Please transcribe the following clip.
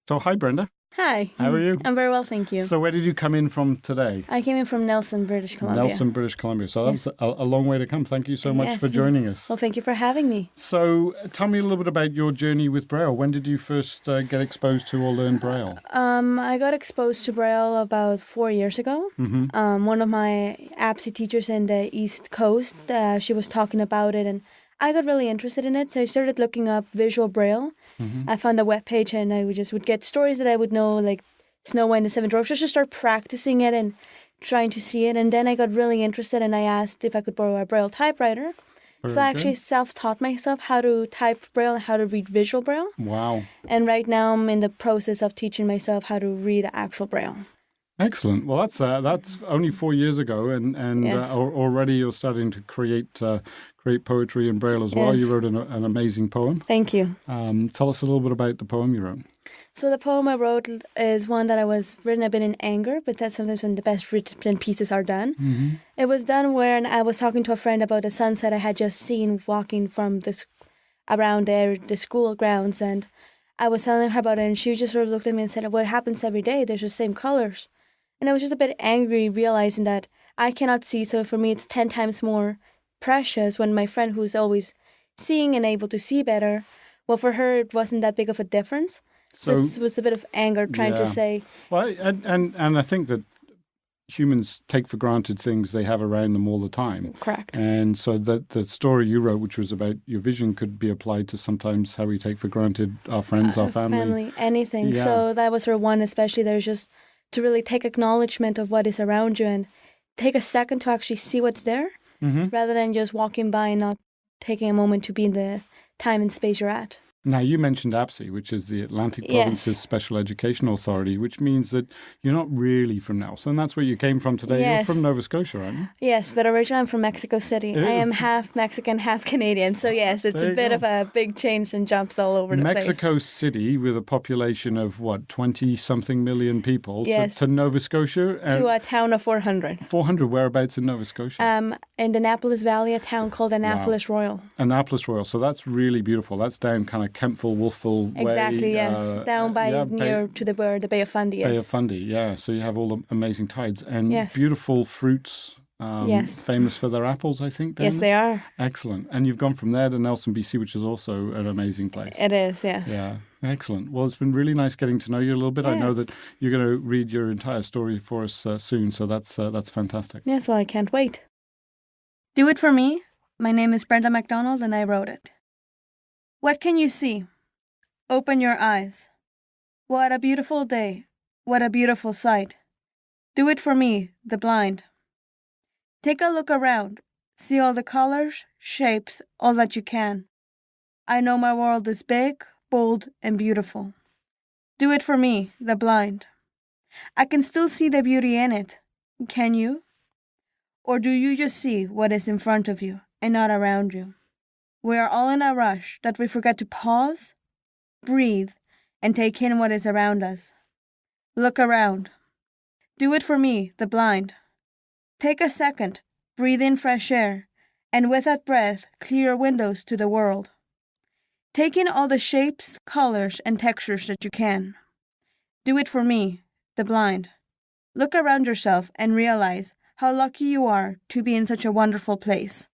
So, hi, Brenda. Hi. How are you? I'm very well, thank you. So, where did you come in from today? I came in from Nelson, British Columbia. Nelson, British Columbia. So, Yes. that's a long way to come. Thank you so much for joining us. Well, thank you for having me. So, tell me a little bit about your journey with Braille. When did you first get exposed to or learn Braille? I got exposed to Braille about 4 years ago. One of my APSI teachers in the East Coast, she was talking about it, and I got really interested in it. So I started looking up visual Braille. I found a webpage, and I would get stories that I would know, like Snow White and the Seven Dwarfs, just to start practicing it and trying to see it. And then I got really interested, and I asked if I could borrow a Braille typewriter. So I actually self-taught myself how to type Braille and how to read visual Braille. Wow. And right now I'm in the process of teaching myself how to read actual Braille. Excellent. Well, that's only 4 years ago, and Yes. already you're starting to create poetry in Braille as well. Yes. You wrote an amazing poem. Thank you. Tell us a little bit about the poem you wrote. So the poem I wrote is one that was written a bit in anger, but that's sometimes when the best written pieces are done. It was done when I was talking to a friend about a sunset I had just seen walking from around the school grounds, and I was telling her about it, and she just sort of looked at me and said, well, it happens every day. There's the same colors. And I was just a bit angry realizing that I cannot see, so for me it's 10 times more precious when my friend who's always seeing and able to see better, well, for her it wasn't that big of a difference. So it was a bit of anger trying to say... Well, and I think that humans take for granted things they have around them all the time. Correct. And so that the story you wrote, which was about your vision, could be applied to sometimes how we take for granted our friends, our family. Anything. Yeah. So that was her one, especially there's just to really take acknowledgement of what is around you and take a second to actually see what's there rather than just walking by and not taking a moment to be in the time and space you're at. Now, you mentioned APSI, which is the Atlantic Provinces Special Education Authority, which means that you're not really from Nelson. That's where you came from today. Yes. You're from Nova Scotia, aren't you? Yes, but originally I'm from Mexico City. I am half Mexican, half Canadian. So yes, it's a bit of a big change and jumps all over the place. Mexico City, with a population of, 20-something million people, to Nova Scotia? To a town of 400. 400, whereabouts in Nova Scotia? In the Annapolis Valley, a town called Annapolis Royal. Annapolis Royal. So that's really beautiful. That's down kind of Kemptville, Wolfville way. Exactly, yes. Down by near to where the Bay of Fundy is. Bay of Fundy, yeah. So you have all the amazing tides and beautiful fruits. Famous for their apples, I think. Yes, they are. Excellent. And you've gone from there to Nelson, BC, which is also an amazing place. It is, yes. Yeah, excellent. Well, it's been really nice getting to know you a little bit. Yes. I know that you're going to read your entire story for us soon, so that's fantastic. Yes, well, I can't wait. Do it for me. My name is Brenda Macdonald, and I wrote it. What can you see? Open your eyes. What a beautiful day. What a beautiful sight. Do it for me, the blind. Take a look around. See all the colors, shapes, all that you can. I know my world is big, bold, and beautiful. Do it for me, the blind. I can still see the beauty in it. Can you? Or do you just see what is in front of you and not around you? We are all in a rush that we forget to pause, breathe, and take in what is around us. Look around. Do it for me, the blind. Take a second, breathe in fresh air, and with that breath, clear your windows to the world. Take in all the shapes, colors, and textures that you can. Do it for me, the blind. Look around yourself and realize how lucky you are to be in such a wonderful place.